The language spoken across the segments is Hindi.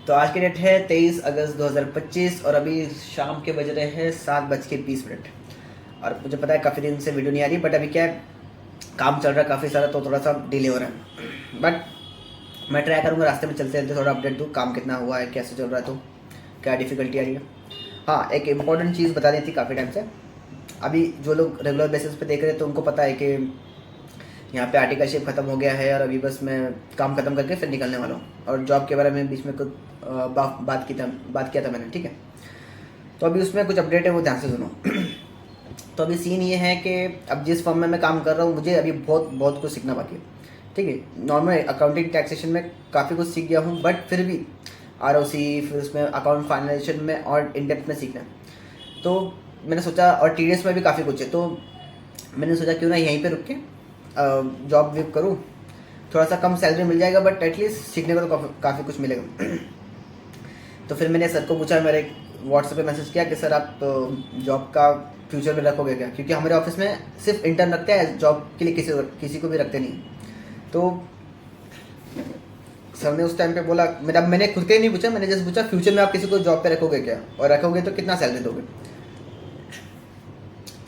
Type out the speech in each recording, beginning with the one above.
तो आज की डेट है 23 अगस्त 2025 और अभी शाम के बज रहे हैं 7:20। और मुझे पता है काफ़ी दिन से वीडियो नहीं आ रही, बट अभी क्या है, काम चल रहा है काफ़ी सारा, तो थोड़ा सा डिले हो रहा है। बट मैं ट्राई करूँगा रास्ते में चलते चलते थोड़ा अपडेट दूँ, काम कितना हुआ है, कैसे चल रहा है, तो क्या डिफ़िकल्टी आ रही है। हाँ, एक इम्पॉर्टेंट चीज़ बता दी थी काफ़ी टाइम से। अभी जो लोग रेगुलर बेसिस पे देख रहे हैं तो उनको पता है कि यहाँ पे आर्टिकलशिप ख़त्म हो गया है और अभी बस मैं काम ख़त्म करके फिर निकलने वाला हूँ। और जॉब के बारे में बीच में कुछ बात किया था मैंने, ठीक है। तो अभी उसमें कुछ अपडेट है, वो ध्यान से सुनो। तो अभी सीन ये है कि अब जिस फर्म में मैं काम कर रहा हूँ मुझे अभी बहुत बहुत कुछ सीखना बाकी है, ठीक है। नॉर्मल अकाउंटिंग टैक्सेशन में काफ़ी कुछ सीख गया हूँ, बट फिर भी आरओसी, फिर उसमें अकाउंट फाइनलाइजेशन में और इन डेप्थ में सीखना है। तो मैंने सोचा, और टीडीएस में भी काफ़ी कुछ है, तो मैंने सोचा क्यों ना यहीं पे रुक के जॉब वेब करूँ। थोड़ा सा कम सैलरी मिल जाएगा, बट एटलीस्ट सीखने को तो काफ़ी कुछ मिलेगा। तो फिर मैंने सर को पूछा, मेरे व्हाट्सएप पे मैसेज किया कि सर आप जॉब का फ्यूचर में रखोगे क्या, क्योंकि हमारे ऑफिस में सिर्फ इंटर्न रखते हैं, जॉब के लिए किसी को भी रखते नहीं। तो सर ने उस टाइम पे बोला, मैंने खुद के ही नहीं पूछा, मैंने जस्ट पूछा फ्यूचर में आप किसी को जॉब पे रखोगे क्या, और रखोगे तो कितना सैलरी दोगे।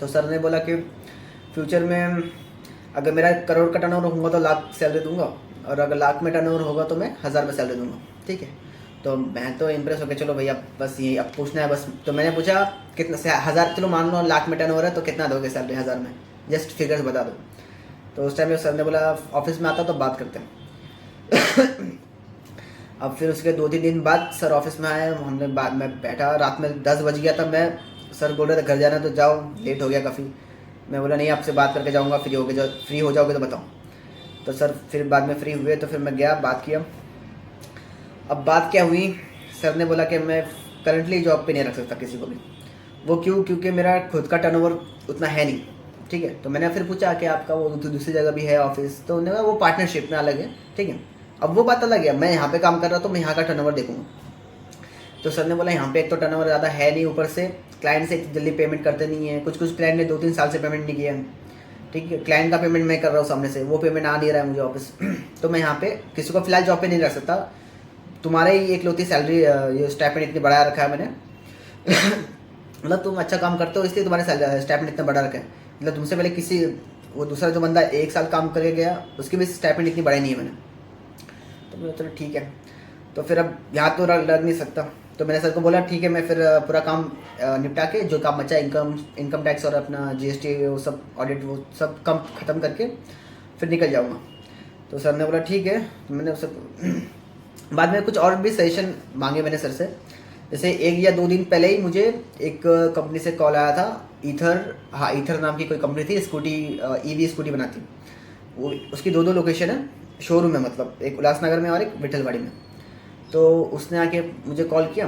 तो सर ने बोला कि फ्यूचर में अगर मेरा करोड़ का टर्नओवर होगा तो लाख सैलरी दूंगा, और अगर लाख में टर्नओवर होगा तो मैं 1000 रुपये सैलरी दूंगा, ठीक है। तो मैं तो इम्प्रेस हो गया, चलो भैया बस यही अब पूछना है बस। तो मैंने पूछा कितना से 1000, चलो मान लो लाख में टर्नओवर है तो कितना दोगे सैलरी 1000 में, जस्ट फिगर्स बता दो। तो उस टाइम में सर ने बोला ऑफिस में आता तो बात करते हैं। अब फिर उसके 2-3 दिन बाद सर ऑफिस में आए, हमने बाद में बैठा, रात में 10 बज गया था। मैं सर बोल रहे थे घर जाना तो जाओ, लेट हो गया काफ़ी। मैं बोला नहीं, आपसे बात करके जाऊँगा, फ्री हो जाओगे तो बताओ। तो सर फिर बाद में फ्री हुए तो फिर मैं गया, बात किया। अब बात क्या हुई, सर ने बोला कि मैं करंटली जॉब पे नहीं रख सकता किसी को भी। वो क्यों, क्योंकि मेरा खुद का टर्नओवर उतना है नहीं, ठीक है। तो मैंने फिर पूछा कि आपका वो दूसरी जगह भी है ऑफिस, तो उन्होंने कहा वो पार्टनरशिप में अलग है, ठीक है। अब वो बात अलग है, मैं यहाँ पे काम कर रहा तो मैं यहाँ का टर्नओवर देखूंगा। तो सर ने बोला यहाँ पे एक तो टर्नओवर ज़्यादा है नहीं, ऊपर से क्लाइंट से जल्दी पेमेंट करते नहीं है, कुछ क्लाइंट ने 2-3 साल से पेमेंट नहीं किया है, ठीक है। क्लाइंट का पेमेंट मैं कर रहा हूँ सामने से, वो पेमेंट आ नहीं रहा है मुझे वापस। तो मैं यहाँ पे किसी को फिलहाल जॉब पे नहीं रख सकता। तुम्हारे ही एक लौती सैलरी, ये स्टाइपेंड इतनी बढ़ा रखा है मैंने। मतलब तुम अच्छा काम करते हो इसलिए तुम्हारे स्टाइपेंड इतना बढ़ा रखा है। मतलब तुमसे पहले किसी, वो दूसरा जो बंदा 1 साल काम करके गया उसकी भी स्टाइपेंड इतनी बढ़ाई नहीं है मैंने। तो मैंने चलो ठीक है, तो फिर अब यहाँ तो लग नहीं सकता। तो मैंने सर को बोला ठीक है, मैं फिर पूरा काम निपटा के जो काम बचा, इनकम टैक्स और अपना जीएसटी वो सब ऑडिट वो सब कम ख़त्म करके फिर निकल जाऊँगा। तो सर ने बोला ठीक है। तो मैंने उससे बाद में कुछ और भी सजेशन मांगे मैंने सर से। जैसे 1 या 2 दिन पहले ही मुझे एक कंपनी से कॉल आया था, ईथर, हाँ ईथर नाम की कोई कंपनी थी, स्कूटी, ईवी स्कूटी बनाती। वो उसकी 2 लोकेशन है, शोरूम है, मतलब एक उल्लासनगर में और एक विठलवाड़ी में। तो उसने आके मुझे कॉल किया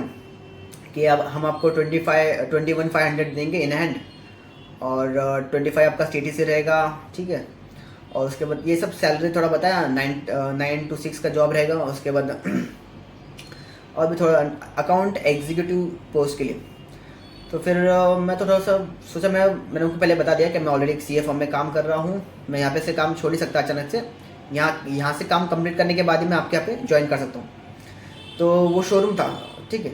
कि अब हम आपको 21,500 देंगे इन हैंड, और 25 आपका स्टेटी से रहेगा, ठीक है। और उसके बाद ये सब सैलरी थोड़ा बताया, 9 to 6 का जॉब रहेगा। उसके बाद और भी थोड़ा अकाउंट एग्जीक्यूटिव पोस्ट के लिए। तो फिर मैं थोड़ा सा सोचा, मैंने उनको पहले बता दिया कि मैं ऑलरेडी एक सीए फर्म में काम कर रहा हूँ, मैं यहाँ पे से काम छोड़ नहीं सकता अचानक से। यहाँ से काम कंप्लीट करने के बाद ही मैं आपके यहाँ पे ज्वाइन कर सकता हूँ। तो वो शोरूम था, ठीक है।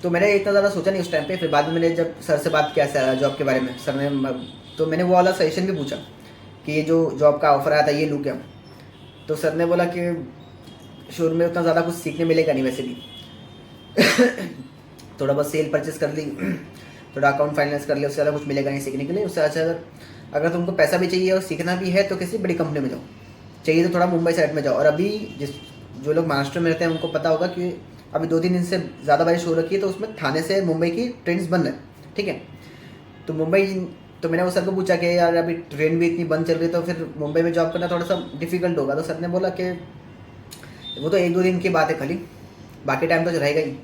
तो मैंने इतना ज़्यादा सोचा नहीं उस टाइम पे। फिर बाद में मैंने जब सर से बात किया जॉब के बारे में, सर ने, तो मैंने वो वाला सजेशन भी पूछा कि ये जो जॉब का ऑफर आया था ये लूँ क्या। तो सर ने बोला कि शोरूम में उतना ज़्यादा कुछ सीखने मिलेगा नहीं वैसे भी। थोड़ा बहुत सेल परचेस कर ली, थोड़ा अकाउंट फाइनेंस कर लिया, उससे ज़्यादा कुछ मिलेगा नहीं सीखने के लिए। उससे अच्छा अगर तुमको पैसा भी चाहिए और सीखना भी है तो किसी बड़ी कंपनी में जाओ, चाहिए तो थोड़ा मुंबई साइड में जाओ। और अभी जो लोग महाराष्ट्र में रहते हैं उनको पता होगा कि अभी 2-3 दिन से ज़्यादा बारिश हो रखी है, तो उसमें थाने से मुंबई की ट्रेन बंद है, ठीक है। तो मुंबई, तो मैंने वो सर को पूछा कि यार अभी ट्रेन भी इतनी बंद चल रही है तो फिर मुंबई में जॉब करना थोड़ा सा डिफिकल्ट होगा। तो सर ने बोला कि वो तो 1-2 दिन की बात है खाली, बाकी टाइम तो रहेगा ही।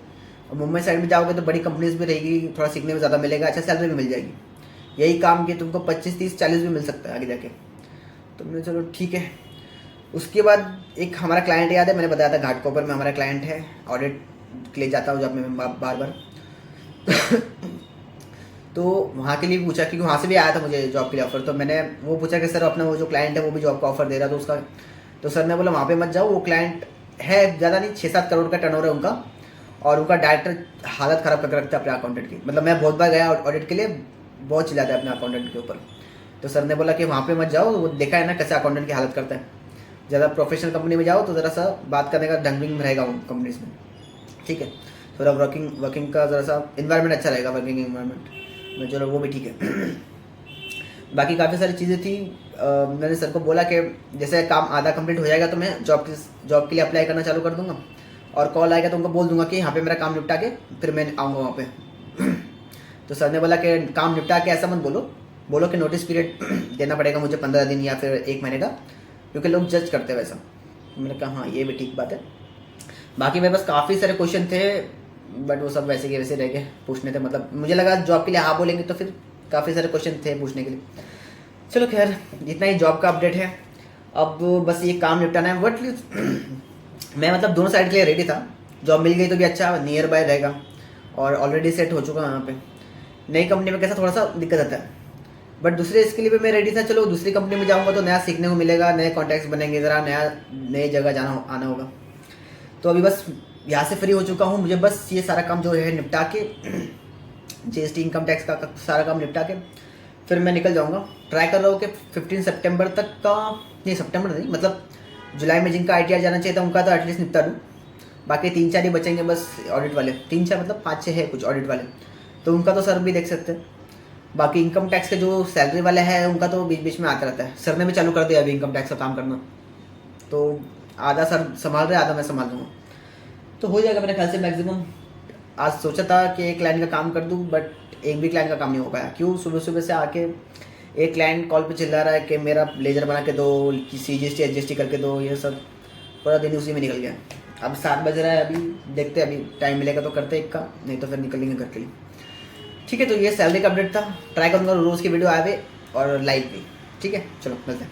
और मुंबई साइड में जाओगे तो बड़ी कंपनीज भी रहेगी, थोड़ा सीखने में ज़्यादा मिलेगा, अच्छा सैलरी भी मिल जाएगी। यही काम कि तुमको 25, 30, 40 भी मिल सकता है आगे जाके। तो मैंने चलो ठीक है। उसके बाद एक हमारा क्लाइंट याद है, मैंने बताया था घाटकोपर में हमारा क्लाइंट है, ऑडिट के लिए जाता हूँ जब मैं बार बार। तो वहाँ के लिए पूछा, क्योंकि वहाँ से भी आया था मुझे जॉब के लिए ऑफर। तो मैंने वो पूछा कि सर अपना वो जो क्लाइंट है वो भी जॉब का ऑफर दे रहा था उसका। तो सर ने बोला वहाँ पे मत जाओ, वो क्लाइंट है ज़्यादा नहीं, 6-7 करोड़ का टर्नओवर है उनका, और उनका डायरेक्टर हालत ख़राब करके रखता है अपने अकाउंटेंट की। मतलब मैं बहुत बार गया ऑडिट के लिए, बहुत चिल्लाता है अपने अकाउंटेंट के ऊपर। तो सर ने बोला कि वहाँ पे मत जाओ, वो देखा है ना कैसे अकाउंटेंट की हालत करता है। ज़्यादा प्रोफेशनल कंपनी में जाओ तो ज़रा सा बात करने का ढंग भी रहेगा उन कंपनीज में, ठीक है। थोड़ा वर्किंग का ज़रा सा इन्वायरमेंट अच्छा रहेगा, वर्किंग इन्वायरमेंट में, चलो वो भी ठीक है। बाकी काफ़ी सारी चीज़ें थी। मैंने सर को बोला कि जैसे काम आधा कंप्लीट हो जाएगा तो मैं जॉब के लिए अप्लाई करना चालू कर दूंगा, और कॉल आएगा तो उनको बोल दूंगा कि यहाँ पे मेरा काम निपटा के फिर मैं आऊँगा वहाँ पे। तो सर ने बोला कि काम निपटा के ऐसा मत बोलो कि नोटिस पीरियड देना पड़ेगा मुझे 15 दिन या फिर 1 महीने का, क्योंकि लोग जज करते हैं वैसा। मैंने कहा हाँ ये भी ठीक बात है। बाकी मेरे पास काफ़ी सारे क्वेश्चन थे, बट वो सब वैसे के वैसे रह गए, पूछने थे। मतलब मुझे लगा जॉब के लिए हाँ बोलेंगे तो फिर काफ़ी सारे क्वेश्चन थे पूछने के लिए। चलो खैर, इतना ही जॉब का अपडेट है। अब बस ये काम निपटाना है। बट मैं मतलब दोनों साइड के लिए रेडी था। जॉब मिल गई तो भी अच्छा, नियर बाय रहेगा, और ऑलरेडी सेट हो चुका यहाँ पे। नई कंपनी में कैसा थोड़ा सा दिक्कत आता है, बट दूसरे इसके लिए भी मैं रेडी था। चलो दूसरी कंपनी में जाऊँगा तो नया सीखने को मिलेगा, नए कॉन्टैक्ट्स बनेंगे, ज़रा नई जगह आना होगा। तो अभी बस यहाँ से फ्री हो चुका हूँ। मुझे बस ये सारा काम जो है निपटा के, GST इनकम टैक्स का सारा काम निपटा के फिर मैं निकल जाऊँगा। ट्राई कर रहा हूँ कि 15 सितंबर तक का, नहीं सितंबर नहीं, मतलब जुलाई में जिनका ITR जाना चाहिए था उनका तो एटलीस्ट निपटा दूँ। बाकी 3-4 ही बचेंगे बस ऑडिट वाले, 3-4 मतलब 5-6 है कुछ ऑडिट वाले, तो उनका तो सर भी देख सकते हैं। बाकी इनकम टैक्स के जो सैलरी वाले हैं उनका तो बीच बीच में आता रहता है। सर ने भी चालू कर दिया अभी इनकम टैक्स का काम करना, तो आधा सर संभाल रहे, आधा मैं संभाल दूँगा, तो हो जाएगा मेरे ख्याल से मैक्सिमम। आज सोचा था कि एक क्लाइंट का काम कर दूँ, बट एक भी क्लाइंट का काम नहीं हो पाया। क्यों, सुबह सुबह से आके एक क्लाइंट कॉल पे चिल्ला रहा है कि मेरा लेजर बना के दो, CGST HGST करके दो, ये सब पूरा दिन उसी में निकल गया। अब 7 बज रहा है, अभी देखते हैं, अभी टाइम मिलेगा तो करते एक का, नहीं तो फिर निकलेंगे घर के लिए। ठीक है, तो ये सैलरी का अपडेट था। ट्राई करूँगा रोज़ की वीडियो आए और लाइव भी। ठीक है, चलो मिलते हैं।